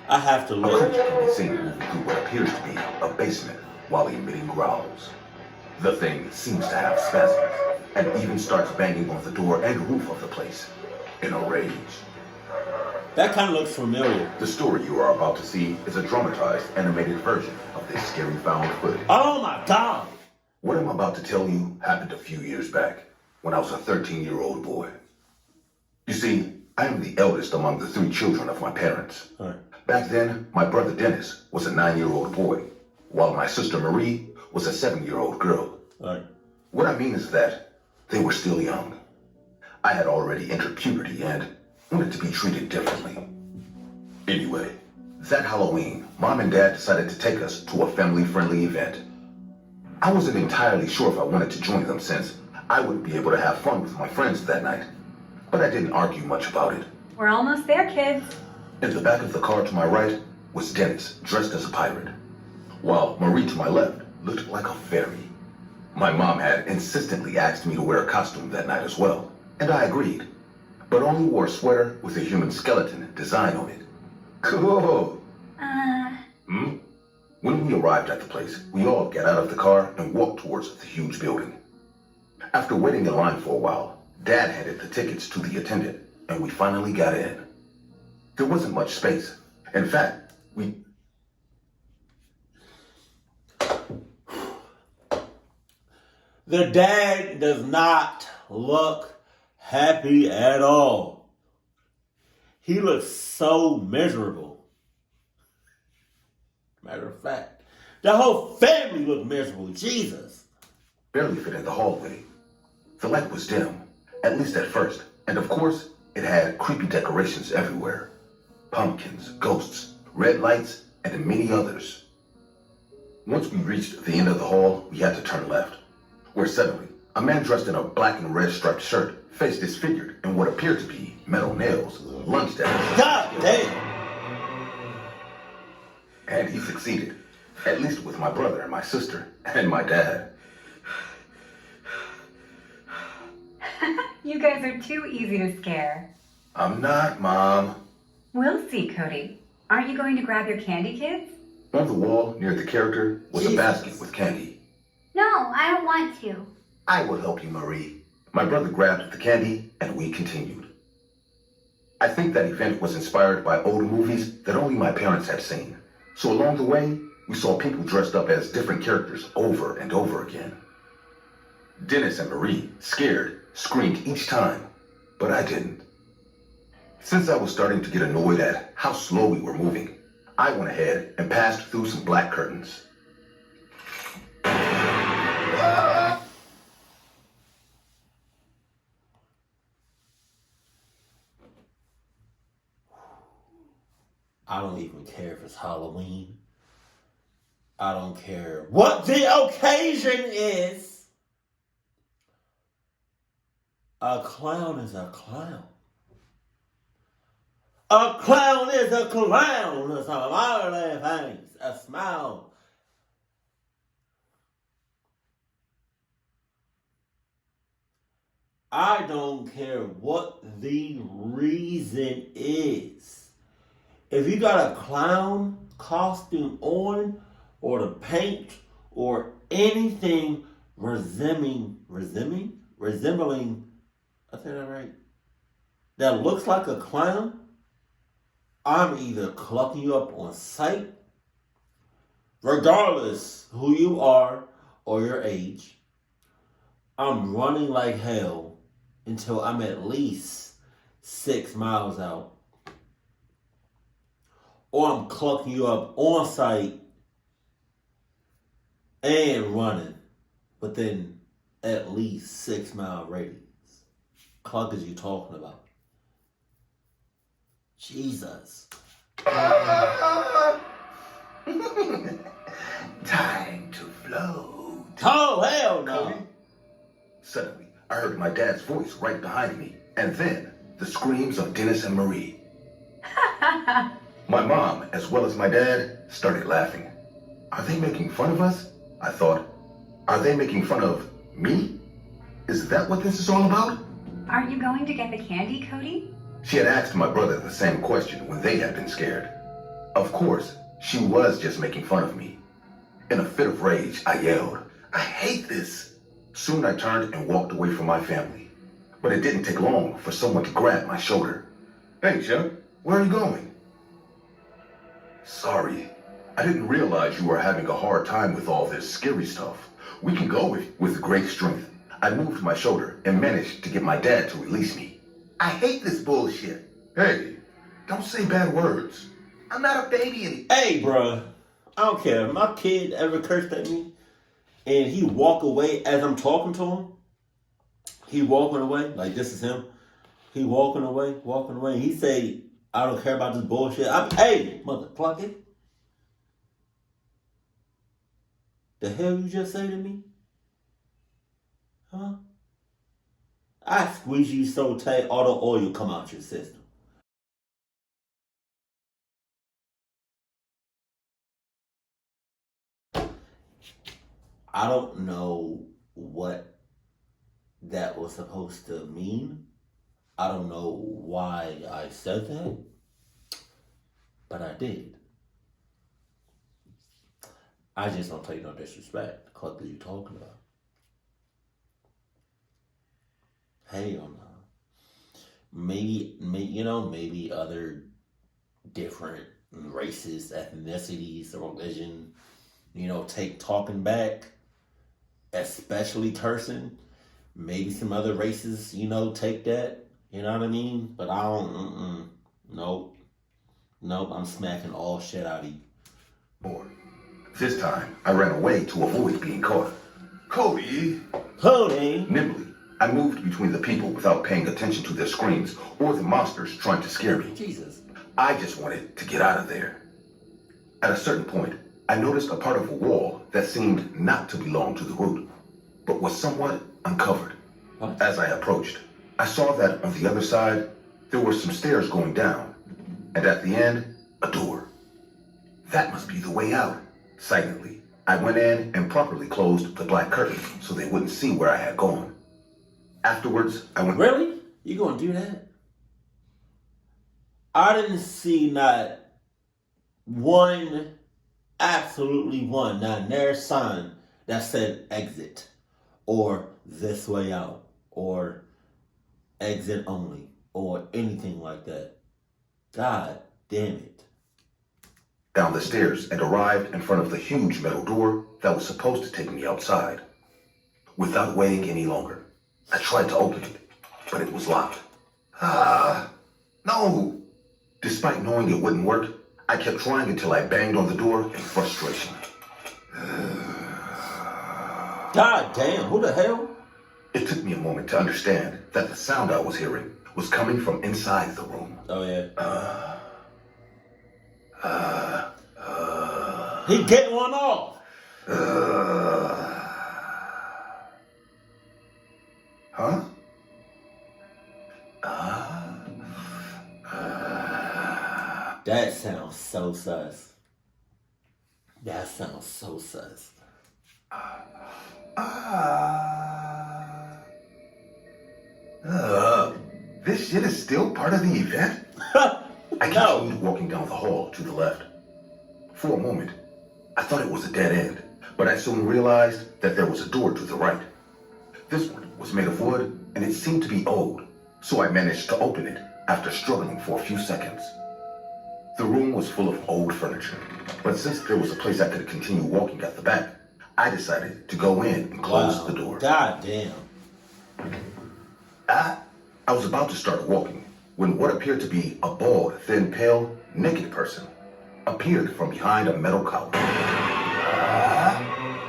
I have to A look. creature can be seen moving through what appears to be a basement while emitting growls. The thing seems to have spasms and even starts banging on the door and roof of the place in a rage. That kind of looks familiar. The story you are about to see is a dramatized, animated version of this scary found footage. Oh my God! What I'm about to tell you happened a few years back when I was a 13-year-old boy. You see, I am the eldest among the 3 children of my parents. All right. Back then, my brother Dennis was a 9-year-old boy, while my sister Marie was a 7-year-old girl. All right. What I mean is that they were still young. I had already entered puberty and wanted to be treated differently. Anyway, that Halloween, Mom and Dad decided to take us to a family-friendly event. I wasn't entirely sure if I wanted to join them since I wouldn't be able to have fun with my friends that night, but I didn't argue much about it. We're almost there, kids. In the back of the car to my right was Dennis, dressed as a pirate, while Marie to my left looked like a fairy. My mom had insistently asked me to wear a costume that night as well, and I agreed, but only wore a sweater with a human skeleton design on it. Cool. When we arrived at the place, we all got out of the car and walked towards the huge building. After waiting in line for a while, Dad handed the tickets to the attendant, and we finally got in. There wasn't much space. In fact, The dad does not look happy at all. He looks so miserable. Matter of fact, the whole family looked miserable. Jesus. barely fit in the hallway. The light was dim, at least at first, and of course, it had creepy decorations everywhere. Pumpkins, ghosts, red lights, and many others. Once we reached the end of the hall, we had to turn left, where suddenly, a man dressed in a black and red striped shirt, face disfigured in what appeared to be metal nails, lunged at us. God damn. And he succeeded, at least with my brother and my sister, and my dad. You guys are too easy to scare. I'm not, Mom. We'll see, Cody. Aren't you going to grab your candy, kids? On the wall near the character was a basket with candy. No, I don't want to. I will help you, Marie. My brother grabbed the candy, and we continued. I think that event was inspired by old movies that only my parents had seen. So along the way, we saw people dressed up as different characters over and over again. Dennis and Marie, scared, screamed each time, but I didn't. Since I was starting to get annoyed at how slow we were moving, I went ahead and passed through some black curtains. I don't even care if it's Halloween. I don't care what the occasion is. A clown is a clown. A clown is a clown. It's a lot of things. A smile. I don't care what the reason is. If you got a clown costume on, or the paint, or anything resembling, I said that right, that looks like a clown, I'm either clucking you up on sight, regardless who you are or your age. I'm running like hell until I'm at least 6 miles out. Or I'm clucking you up on sight and running within at least 6 mile radius. Cluck is you talking about? Jesus. Time to float. Oh, hell no. Suddenly, I heard my dad's voice right behind me, and then the screams of Dennis and Marie. My mom, as well as my dad, started laughing. Are they making fun of us? I thought. Are they making fun of me? Is that what this is all about? Aren't you going to get the candy, Cody? She had asked my brother the same question when they had been scared. Of course, she was just making fun of me. In a fit of rage, I yelled, "I hate this!" Soon I turned and walked away from my family. But it didn't take long for someone to grab my shoulder. "Hey, Chuck, where are you going?" "Sorry, I didn't realize you were having a hard time with all this scary stuff. We can go with great strength." I moved my shoulder and managed to get my dad to release me. "I hate this bullshit." "Hey, don't say bad words. I'm not a baby anymore." Hey, bruh, I don't care. If my kid ever cursed at me and he walk away as I'm talking to him, he walking away, like this is him. He walking away. And he say, "I don't care about this bullshit." Hey, mother clucker. The hell you just say to me? Huh? I squeeze you so tight, all the oil come out your system. I don't know what that was supposed to mean. I don't know why I said that, but I did. I just don't take no disrespect. What are you talking about? Hell no. Maybe other different races, ethnicities, or religion, take talking back, especially cursing. Maybe some other races, take that. You know what I mean? But I don't, Nope, I'm smacking all shit out of you. Boy, this time, I ran away to avoid being caught. "Cody!" Nimbly, I moved between the people without paying attention to their screams or the monsters trying to scare me. Jesus. I just wanted to get out of there. At a certain point, I noticed a part of a wall that seemed not to belong to the root, but was somewhat uncovered. What? As I approached, I saw that on the other side, there were some stairs going down, and at the end, a door. That must be the way out. Silently, I went in and properly closed the black curtains so they wouldn't see where I had gone. Afterwards, I went... Really? You gonna do that? I didn't see not one, absolutely one, not near sign that said exit, or this way out, or exit only, or anything like that. God damn it. Down the stairs and arrived in front of the huge metal door that was supposed to take me outside. Without waiting any longer, I tried to open it, but it was locked. No! Despite knowing it wouldn't work, I kept trying until I banged on the door in frustration. God damn, who the hell? It took me a moment to understand that the sound I was hearing was coming from inside the room. Oh, yeah. He getting one off. Huh? That sounds so sus. That sounds so sus. This shit is still part of the event? I continued walking down the hall to the left. For a moment, I thought it was a dead end, but I soon realized that there was a door to the right. This one was made of wood, and it seemed to be old, so I managed to open it after struggling for a few seconds. The room was full of old furniture, but since there was a place I could continue walking at the back, I decided to go in and close the door. God damn. I was about to start walking when what appeared to be a bald, thin, pale, naked person appeared from behind a metal couch.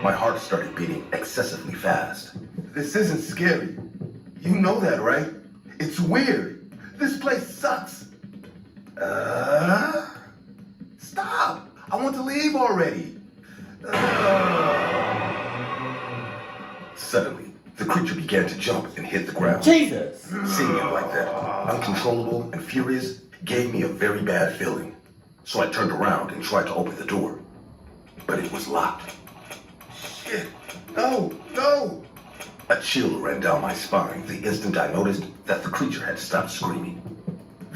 My heart started beating excessively fast. This isn't scary. You know that, right? It's weird. This place sucks. Stop! I want to leave already. Suddenly, the creature began to jump and hit the ground. Jesus! Seeing him like that, uncontrollable and furious, gave me a very bad feeling. So I turned around and tried to open the door. But it was locked. Shit! No! No! A chill ran down my spine the instant I noticed that the creature had stopped screaming.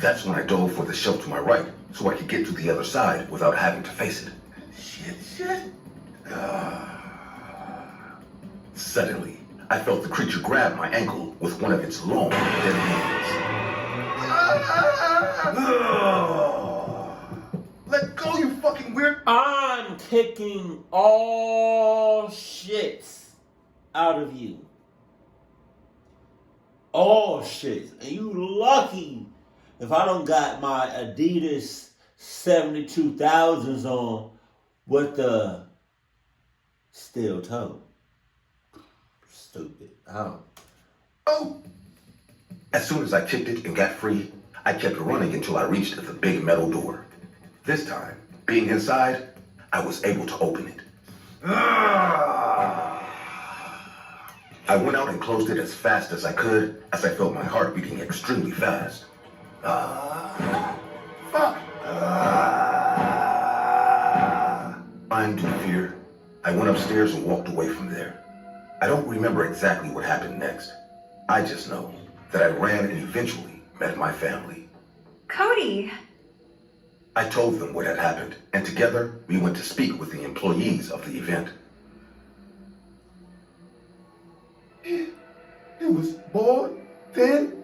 That's when I dove for the shelf to my right so I could get to the other side without having to face it. Shit. Suddenly, I felt the creature grab my ankle with one of its long, dead hands. Let go, you fucking weird. I'm kicking all shits out of you. All shits. And you lucky if I don't got my Adidas 72,000s on with the steel toe. Stupid. Oh! As soon as I kicked it and got free, I kept running until I reached the big metal door. This time, being inside, I was able to open it. I went out and closed it as fast as I could, as I felt my heart beating extremely fast. Blind to fear, I went upstairs and walked away from there. I don't remember exactly what happened next. I just know that I ran and eventually met my family. Cody! I told them what had happened, and together we went to speak with the employees of the event. It was bored, thin,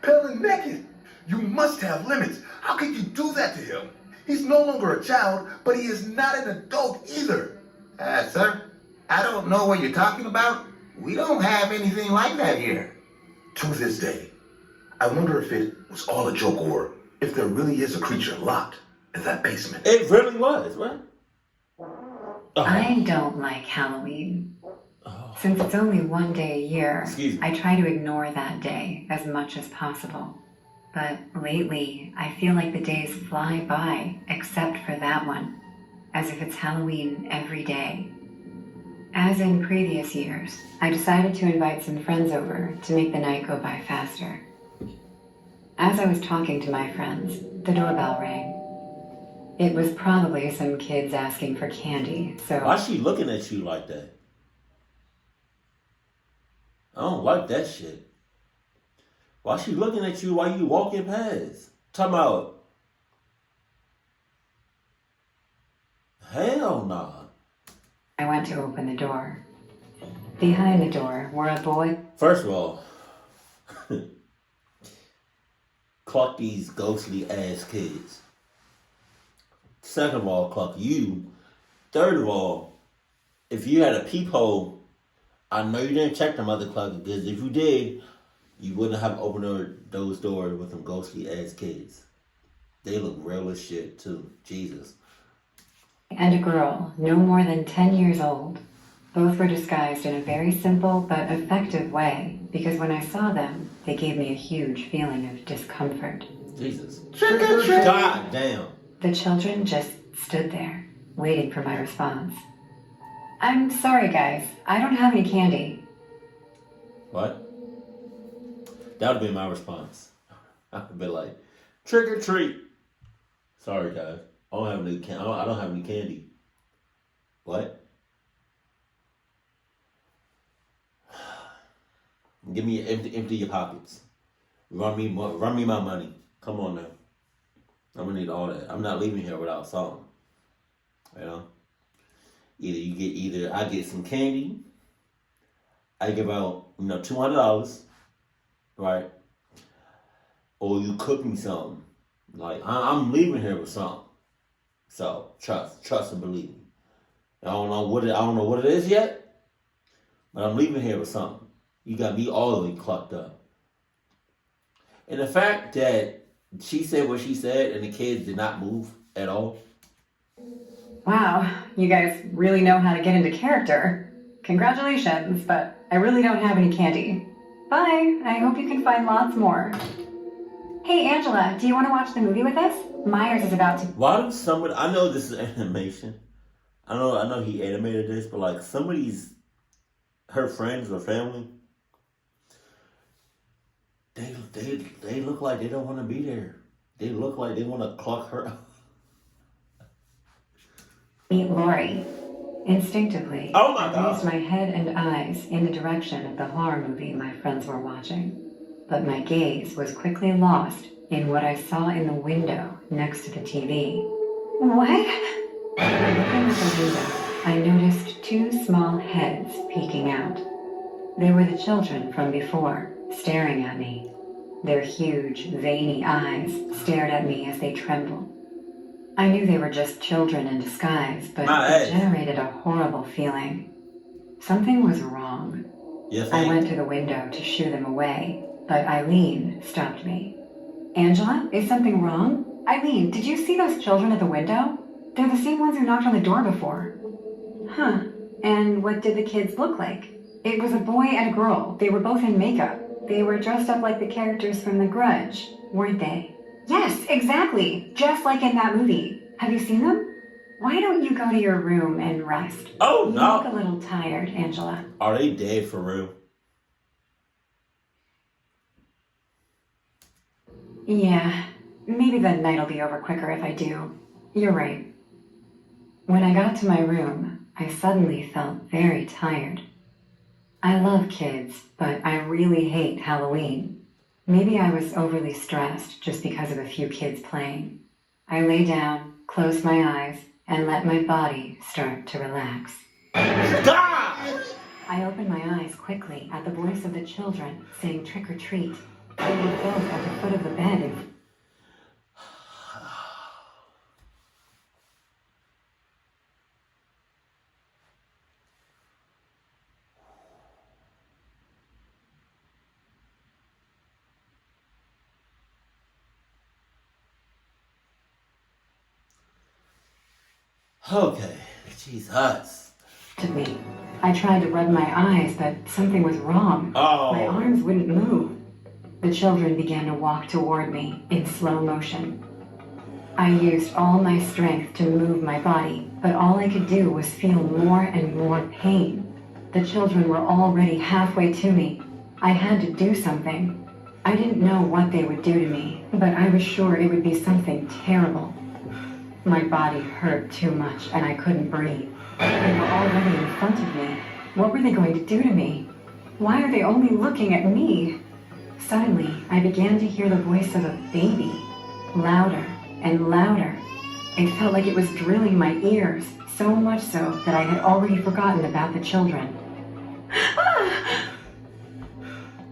pale and naked. You must have limits. How could you do that to him? He's no longer a child, but he is not an adult either. Sir, I don't know what you're talking about. We don't have anything like that here. To this day, I wonder if it was all a joke or if there really is a creature locked in that basement. It really was, right? I don't like Halloween. Since it's only one day a year, I try to ignore that day as much as possible. But lately, I feel like the days fly by except for that one, as if it's Halloween every day. As in previous years, I decided to invite some friends over to make the night go by faster. As I was talking to my friends, the doorbell rang. It was probably some kids asking for candy, so... Why is she looking at you like that? I don't like that shit. Why is she looking at you while you walking past? Talking about... Hell nah. I went to open the door. Behind the door were a boy... First of all, clock these ghostly ass kids. Second of all, clock you. Third of all, if you had a peephole, I know you didn't check them other clocks, because if you did, you wouldn't have opened those doors with them ghostly ass kids. They look real as shit too. Jesus. And a girl, no more than 10 years old. Both were disguised in a very simple but effective way, because when I saw them, they gave me a huge feeling of discomfort. Jesus. Trick or treat. God damn. The children just stood there, waiting for my response. I'm sorry, guys. I don't have any candy. What? That would be my response. I'd be like, trick or treat. Sorry, guys. I don't have any candy. What? Give me empty your pockets. Run me my money. Come on now. I'm gonna need all that. I'm not leaving here without something. You know? Either I get some candy, I give out, $200, right? Or you cook me something. Like I'm leaving here with something. So trust and believe me. I don't know what it is yet, but I'm leaving here with something. You got me all the way clucked up. And the fact that she said what she said and the kids did not move at all. Wow, you guys really know how to get into character. Congratulations, but I really don't have any candy. Bye, I hope you can find lots more. Hey Angela, do you want to watch the movie with us? Myers is about to... Why does somebody... I know this is animation. I know he animated this, but like her friends or family, they look like they don't want to be there. They look like they want to clock her out. Meet Lori. Instinctively, Oh my I God. raised my head and eyes in the direction of the horror movie my friends were watching. But my gaze was quickly lost in what I saw in the window next to the TV. What? Looking at the window, I noticed two small heads peeking out. They were the children from before, staring at me. Their huge, veiny eyes stared at me as they trembled. I knew they were just children in disguise, but it generated a horrible feeling. Something was wrong. I went to the window to shoo them away, but Eileen stopped me. Angela, is something wrong? Eileen, did you see those children at the window? They're the same ones who knocked on the door before. Huh. And what did the kids look like? It was a boy and a girl. They were both in makeup. They were dressed up like the characters from The Grudge, weren't they? Yes, exactly. Just like in that movie. Have you seen them? Why don't you go to your room and rest? Oh, no. You look a little tired, Angela. Are they dead for real? Yeah, maybe the night will be over quicker if I do. You're right. When I got to my room, I suddenly felt very tired. I love kids, but I really hate Halloween. Maybe I was overly stressed just because of a few kids playing. I lay down, closed my eyes, and let my body start to relax. God! I opened my eyes quickly at the voice of the children saying trick or treat. They were both at the foot of the bed. Okay, Jesus. To me. I tried to rub my eyes, but something was wrong. Oh. My arms wouldn't move. The children began to walk toward me in slow motion. I used all my strength to move my body, but all I could do was feel more and more pain. The children were already halfway to me. I had to do something. I didn't know what they would do to me, but I was sure it would be something terrible. My body hurt too much and I couldn't breathe. They were already in front of me. What were they going to do to me? Why are they only looking at me? Suddenly, I began to hear the voice of a baby, louder and louder. It felt like it was drilling my ears, so much so that I had already forgotten about the children.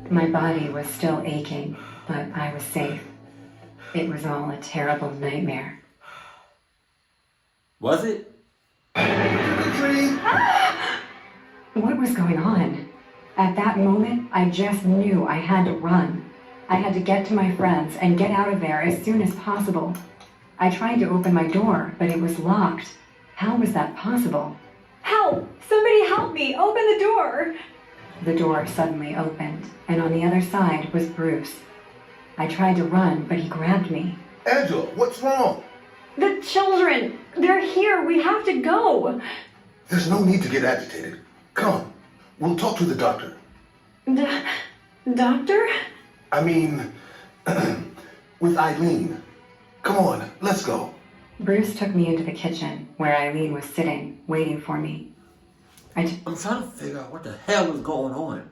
My body was still aching, but I was safe. It was all a terrible nightmare. Was it? What was going on? At that moment, I just knew I had to run. I had to get to my friends and get out of there as soon as possible. I tried to open my door, but it was locked. How was that possible? Help! Somebody help me! Open the door! The door suddenly opened, and on the other side was Bruce. I tried to run, but he grabbed me. Angela, what's wrong? The children! They're here! We have to go! There's no need to get agitated. Come, we'll talk to the doctor. Doctor? I mean, with Eileen. Come on, let's go. Bruce took me into the kitchen, where Eileen was sitting, waiting for me. I'm trying to figure out what the hell is going on.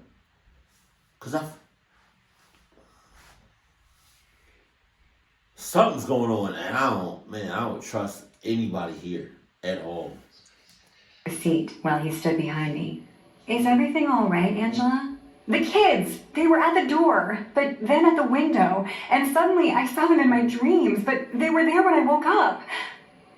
Something's going on, and I don't trust anybody here at all. Seat while he stood behind me. Is everything all right, Angela? The kids! They were at the door, but then at the window, and suddenly I saw them in my dreams, but they were there when I woke up.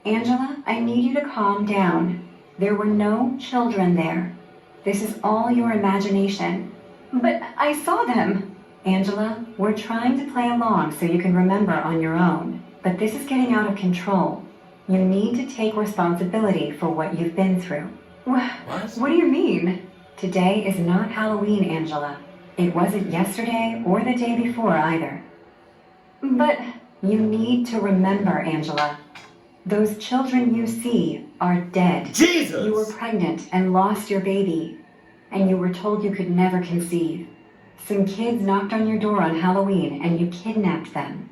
Angela, I need you to calm down. There were no children there. This is all your imagination. But I saw them. Angela, we're trying to play along so you can remember on your own, but this is getting out of control. You need to take responsibility for what you've been through. What do you mean? Today is not Halloween, Angela. It wasn't yesterday or the day before either. But you need to remember, Angela. Those children you see are dead. Jesus! You were pregnant and lost your baby, and you were told you could never conceive. Some kids knocked on your door on Halloween and you kidnapped them.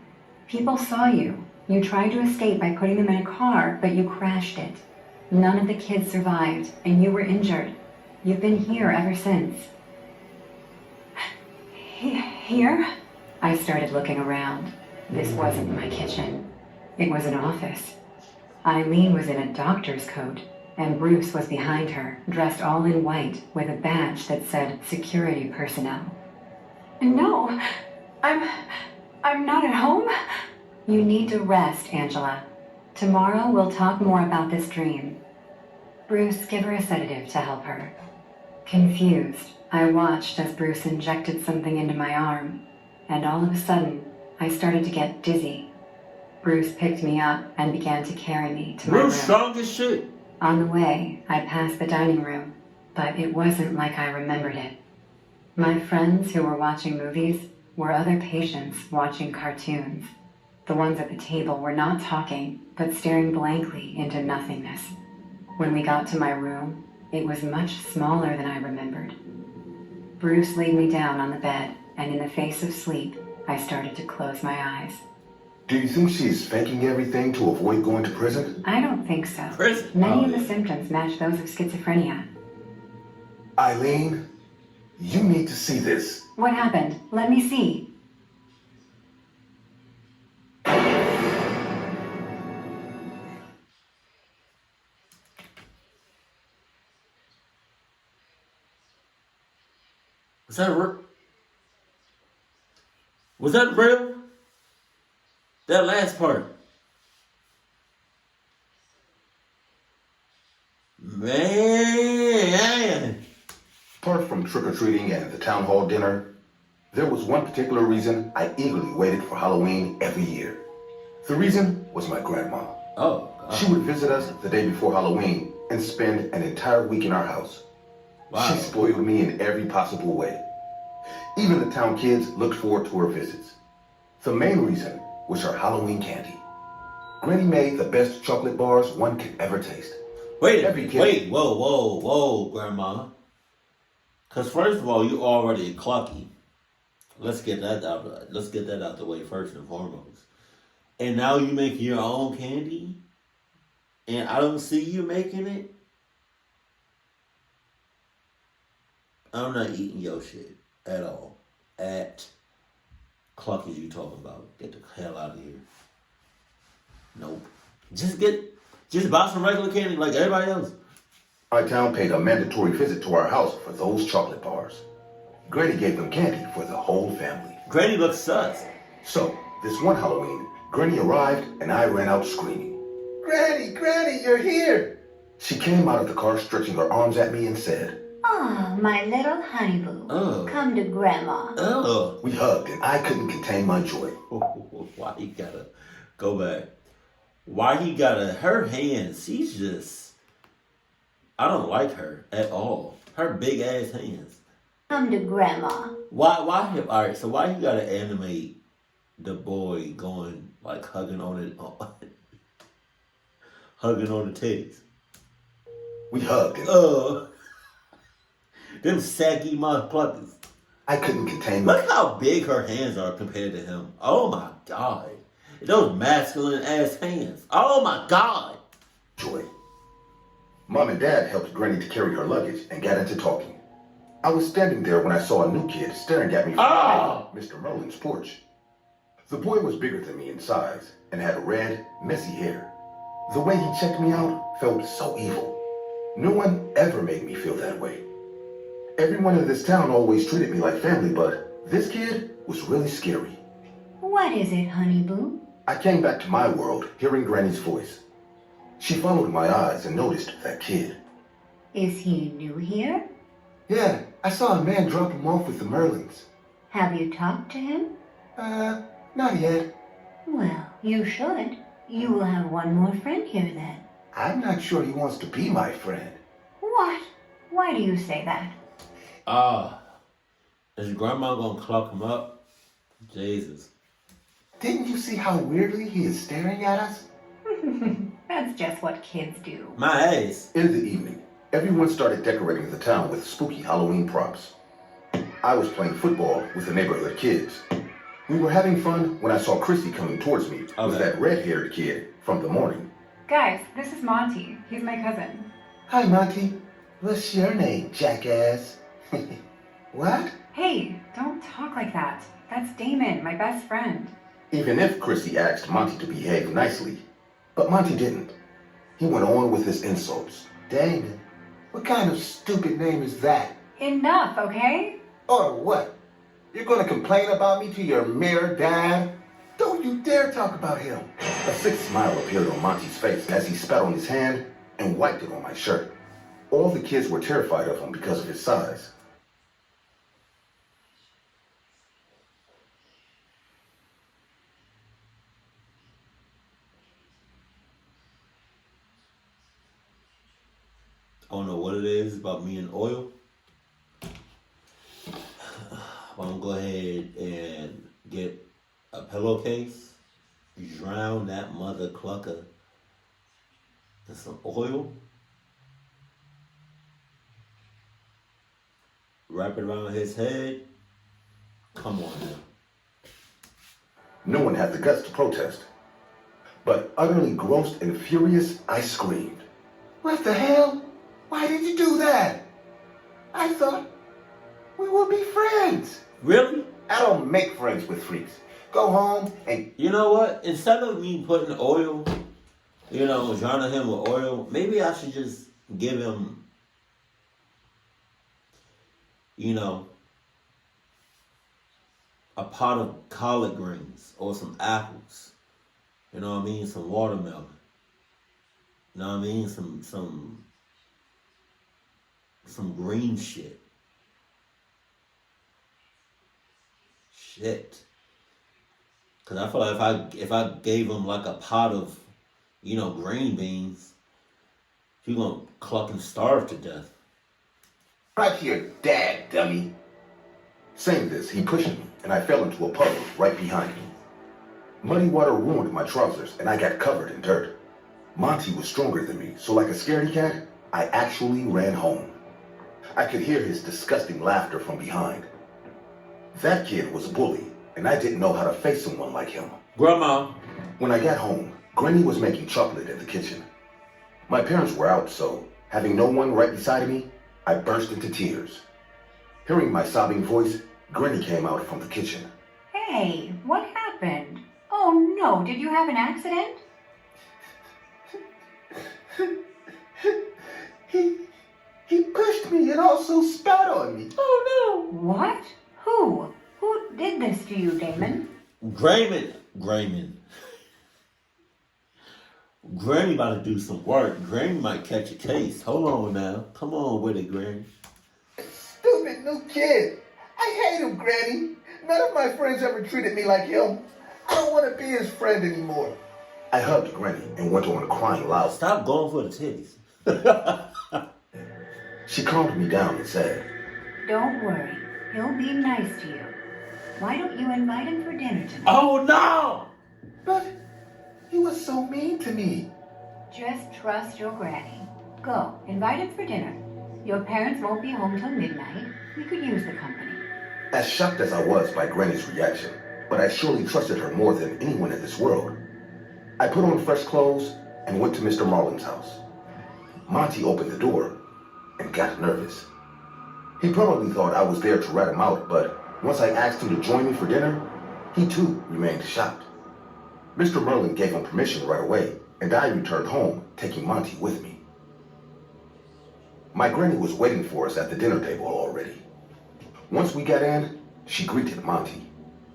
People saw you. You tried to escape by putting them in a car, but you crashed it. None of the kids survived, and you were injured. You've been here ever since. Here? I started looking around. This wasn't my kitchen. It was an office. Eileen was in a doctor's coat, and Bruce was behind her, dressed all in white with a badge that said security personnel. No, I'm not at home. You need to rest, Angela. Tomorrow we'll talk more about this dream. Bruce, give her a sedative to help her. Confused, I watched as Bruce injected something into my arm, and all of a sudden, I started to get dizzy. Bruce picked me up and began to carry me to my room. Bruce strong as shit. On the way, I passed the dining room, but it wasn't like I remembered it. My friends who were watching movies were other patients watching cartoons. The ones at the table were not talking, but staring blankly into nothingness. When we got to my room, it was much smaller than I remembered. Bruce laid me down on the bed, and in the face of sleep, I started to close my eyes. Do you think she is faking everything to avoid going to prison? I don't think so. Prison? Many of the symptoms match those of schizophrenia. Eileen, you need to see this. What happened? Let me see. Was that real? That last part. Man. Apart from trick-or-treating and the town hall dinner, there was one particular reason I eagerly waited for Halloween every year. The reason was my grandma. Oh, God. She would visit us the day before Halloween and spend an entire week in our house. Wow. She spoiled me in every possible way. Even the town kids looked forward to her visits. The main reason was her Halloween candy. Granny made the best chocolate bars one could ever taste. Wait, whoa, Grandma. Because first of all, you already clucky. Let's get that out. Let's get that out the way first and foremost. And now you make your own candy, and I don't see you making it. I'm not eating your shit at all. At clucky you talking about? Get the hell out of here. Nope. Just buy some regular candy like everybody else. My town paid a mandatory visit to our house for those chocolate bars. Granny gave them candy for the whole family. Granny looks sus. So, this one Halloween, Granny arrived and I ran out screaming. Granny, you're here! She came out of the car stretching her arms at me and said, Oh, my little honey boo. Oh. Come to Grandma. Oh. We hugged and I couldn't contain my joy. Why you gotta go back? Why you gotta, her hands, she's just, I don't like her at all. Her big ass hands. Come to Grandma. Alright, so why you gotta animate the boy going, like, hugging on it, hugging on the titties? We hugged and them saggy motherfuckers. I couldn't contain my Look how big her hands are compared to him. Oh my God. Those masculine ass hands. Oh my God. joy. Mom and Dad helped Granny to carry her luggage and got into talking. I was standing there when I saw a new kid staring at me from Mr. Merlin's porch. The boy was bigger than me in size and had red, messy hair. The way he checked me out felt so evil. No one ever made me feel that way. Everyone in this town always treated me like family, but this kid was really scary. What is it, honey boo? I came back to my world, hearing Granny's voice. She followed my eyes and noticed that kid. Is he new here? Yeah, I saw a man drop him off with the Merlins. Have you talked to him? Not yet. Well, you should. You will have one more friend here then. I'm not sure he wants to be my friend. What? Why do you say that? Is Grandma gonna clock him up? Jesus. Didn't you see how weirdly he is staring at us? That's just what kids do. My ass. In the evening, everyone started decorating the town with spooky Halloween props. I was playing football with the neighborhood kids. We were having fun when I saw Christy coming towards me with that red-haired kid from the morning. Guys, this is Monty. He's my cousin. Hi, Monty. What's your name, jackass? What? Hey, don't talk like that. That's Damon, my best friend. even if Chrissy asked Monty to behave nicely. But Monty didn't. He went on with his insults. Damon, what kind of stupid name is that? Enough, okay? Or what? You're gonna complain about me to your mirror, Dad? Don't you dare talk about him. A sick smile appeared on Monty's face as he spat on his hand and wiped it on my shirt. All the kids were terrified of him because of his size. I don't know what it is about me and oil. I'm gonna go ahead and get a pillowcase, drown that mother clucker in some oil, wrap it around his head. Come on now. No one had the guts to protest. But utterly grossed and furious, I screamed. What the hell? Why did you do that? I thought we would be friends. Really? I don't make friends with freaks. Go home and... You know what? Instead of me putting oil, drowning him with oil, maybe I should just give him, a pot of collard greens or some apples. You know what I mean? Some watermelon. You know what I mean? Some green shit. Shit. Cause I feel like if I gave him like a pot of, green beans, he gonna cluck and starve to death. Right to your dad, dummy. Saying this, he pushed me, and I fell into a puddle right behind me. Muddy water ruined my trousers, and I got covered in dirt. Monty was stronger than me, so like a scaredy cat, I actually ran home. I could hear his disgusting laughter from behind. That kid was a bully, and I didn't know how to face someone like him. Grandma. When I got home, Granny was making chocolate in the kitchen. My parents were out, so having no one right beside me, I burst into tears. Hearing my sobbing voice, Granny came out from the kitchen. Hey, what happened? Oh no, did you have an accident? He pushed me and also spat on me. Oh no! What? Who? Who did this to you, Damon? Granny about to do some work. Granny might catch a case. Hold on now. Come on with it, Granny. Stupid new kid. I hate him, Granny. None of my friends ever treated me like him. I don't want to be his friend anymore. I hugged Granny and went on crying loud. Stop going for the titties. She calmed me down and said, Don't worry. He'll be nice to you. Why don't you invite him for dinner tonight? Oh no! But he was so mean to me. Just trust your granny. Go, invite him for dinner. Your parents won't be home till midnight. We could use the company. As shocked as I was by Granny's reaction, but I surely trusted her more than anyone in this world, I put on fresh clothes and went to Mr. Marlin's house. Monty opened the door and got nervous. He probably thought I was there to rat him out, but once I asked him to join me for dinner, he too remained shocked. Mr. Merlin gave him permission right away, and I returned home, taking Monty with me. My granny was waiting for us at the dinner table already. Once we got in, she greeted Monty.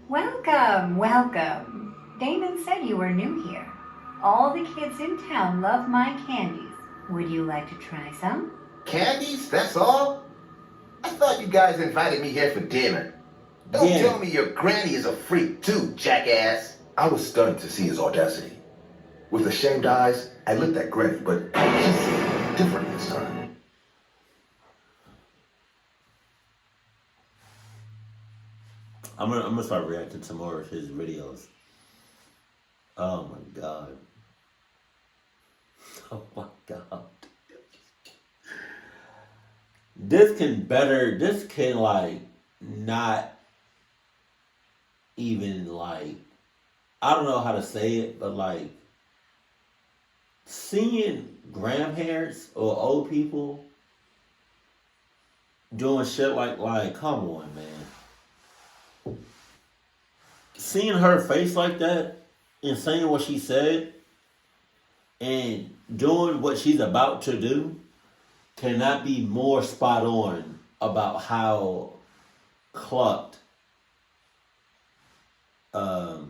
Welcome, welcome. Damon said you were new here. All the kids in town love my candies. Would you like to try some? Candies? That's all? I thought you guys invited me here for dinner. Don't tell me your granny is a freak too, jackass. I was stunned to see his audacity. With ashamed eyes, I looked at Granny, but she seemed different this time. I'm gonna start reacting to more of his videos. Oh my god. Oh my god. This can like not even like, I don't know how to say it, but like seeing grandparents or old people doing shit like come on, man. seeing her face like that and saying what she said and doing what she's about to do cannot be more spot on about how clucked, how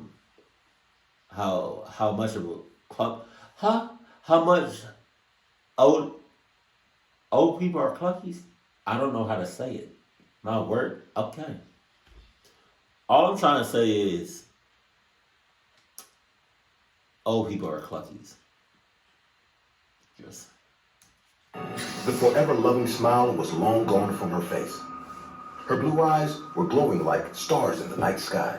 much of a cluck, how much old people are cluckies. I don't know how to say it. My word, okay. All I'm trying to say is, old people are cluckies. Just. The forever loving smile was long gone from her face. Her blue eyes were glowing like stars in the night sky.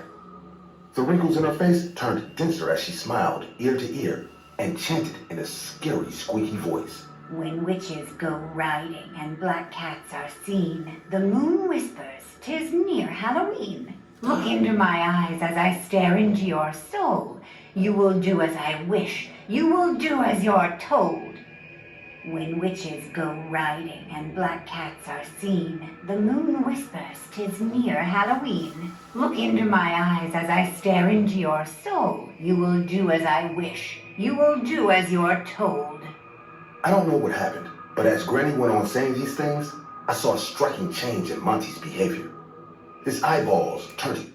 The wrinkles in her face turned denser as she smiled ear to ear and chanted in a scary, squeaky voice. When witches go riding and black cats are seen, the moon whispers, 'tis near Halloween. Look into my eyes as I stare into your soul. You will do as I wish. You will do as you're told. When witches go riding and black cats are seen, the moon whispers, 'tis near Halloween. Look into my eyes as I stare into your soul. You will do as I wish. You will do as you're told. I don't know what happened, but as Granny went on saying these things, I saw a striking change in Monty's behavior. His eyeballs turned.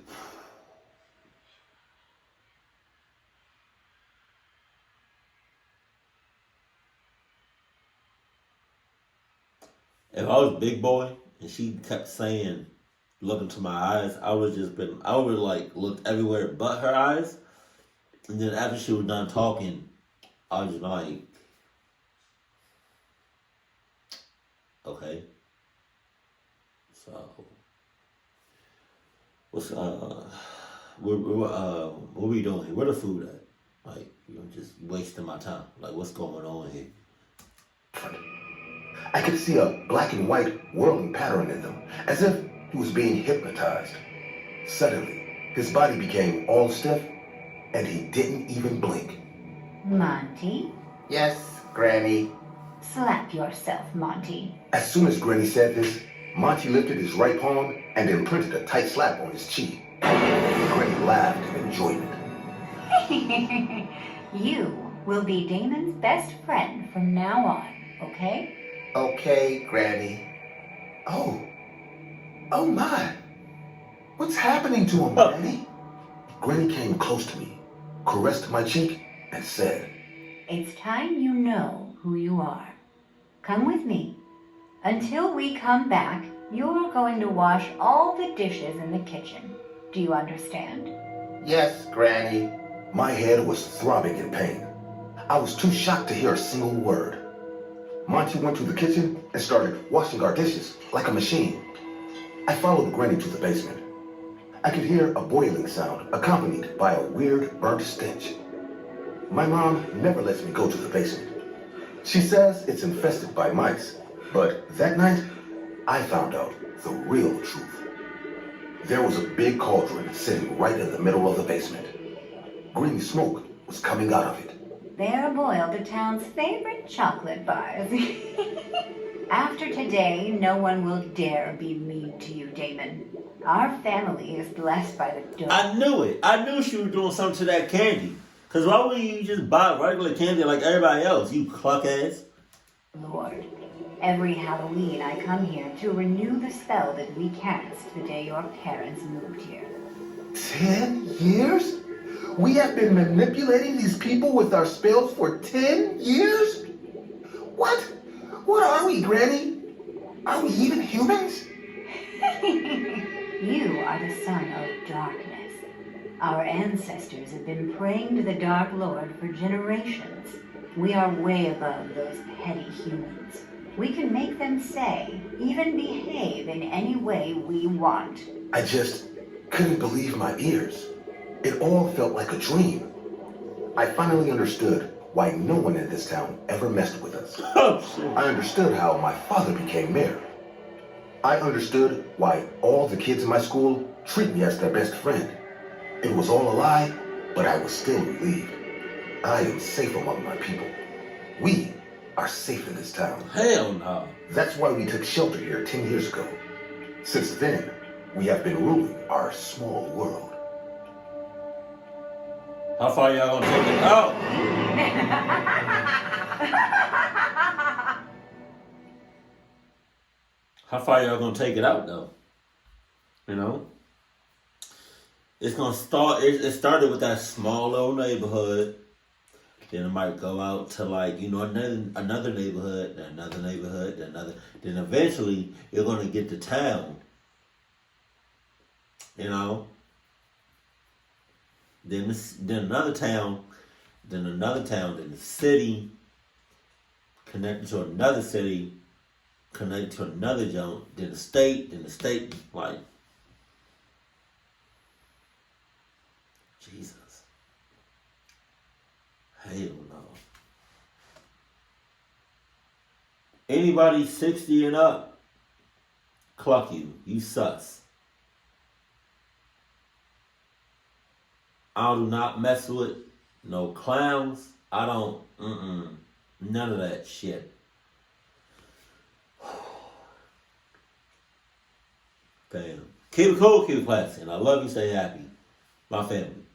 If I was Big Boy and she kept saying, look into my eyes, I would like looked everywhere but her eyes. And then after she was done talking, I was just like, okay. So, what we doing here? Where the food at? Like, just wasting my time. Like, what's going on here? I could see a black and white whirling pattern in them, as if he was being hypnotized. Suddenly, his body became all stiff, and he didn't even blink. Monty? Yes, Granny. Slap yourself, Monty. As soon as Granny said this, Monty lifted his right palm and imprinted a tight slap on his cheek. Granny laughed in enjoyment. You will be Damon's best friend from now on, okay? Okay, Granny. Oh my. What's happening to him, Granny? Granny came close to me, caressed my cheek, and said, It's time you know who you are. Come with me. Until we come back, you're going to wash all the dishes in the kitchen. Do you understand? Yes, Granny. My head was throbbing in pain. I was too shocked to hear a single word. Monty went to the kitchen and started washing our dishes like a machine. I followed Granny to the basement. I could hear a boiling sound accompanied by a weird burnt stench. My mom never lets me go to the basement. She says it's infested by mice, but that night, I found out the real truth. There was a big cauldron sitting right in the middle of the basement. Green smoke was coming out of it. There boiled the town's favorite chocolate bars. After today, no one will dare be mean to you, Damon. Our family is blessed by the door. I knew it. I knew she was doing something to that candy. Because why wouldn't you just buy regular candy like everybody else, you cluck ass? Lord, every Halloween I come here to renew the spell that we cast the day your parents moved here. 10 years? We have been manipulating these people with our spells for 10 years? What? What are we, Granny? Are we even humans? You are the son of darkness. Our ancestors have been praying to the Dark Lord for generations. We are way above those petty humans. We can make them say, even behave in any way we want. I just couldn't believe my ears. It all felt like a dream. I finally understood why no one in this town ever messed with us. I understood how my father became mayor. I understood why all the kids in my school treat me as their best friend. It was all a lie, but I was still relieved. I am safe among my people. We are safe in this town. Hell no. That's why we took shelter here 10 years ago. Since then, we have been ruling our small world. How far y'all gonna take it out? How far y'all gonna take it out though? You know? It's gonna start, it started with that small little neighborhood. Then it might go out to like, you know, another neighborhood, then another neighborhood, then another. Then eventually you're gonna get to town. You know? Then another town, then the city, connected to another city, connected to another zone, then the state, like, Jesus. Hell no. Anybody 60 and up, cluck you. You sus. I do not mess with no clowns. I don't, none of that shit. Damn. Keep it cool, keep it classy. And I love you, stay happy. My family.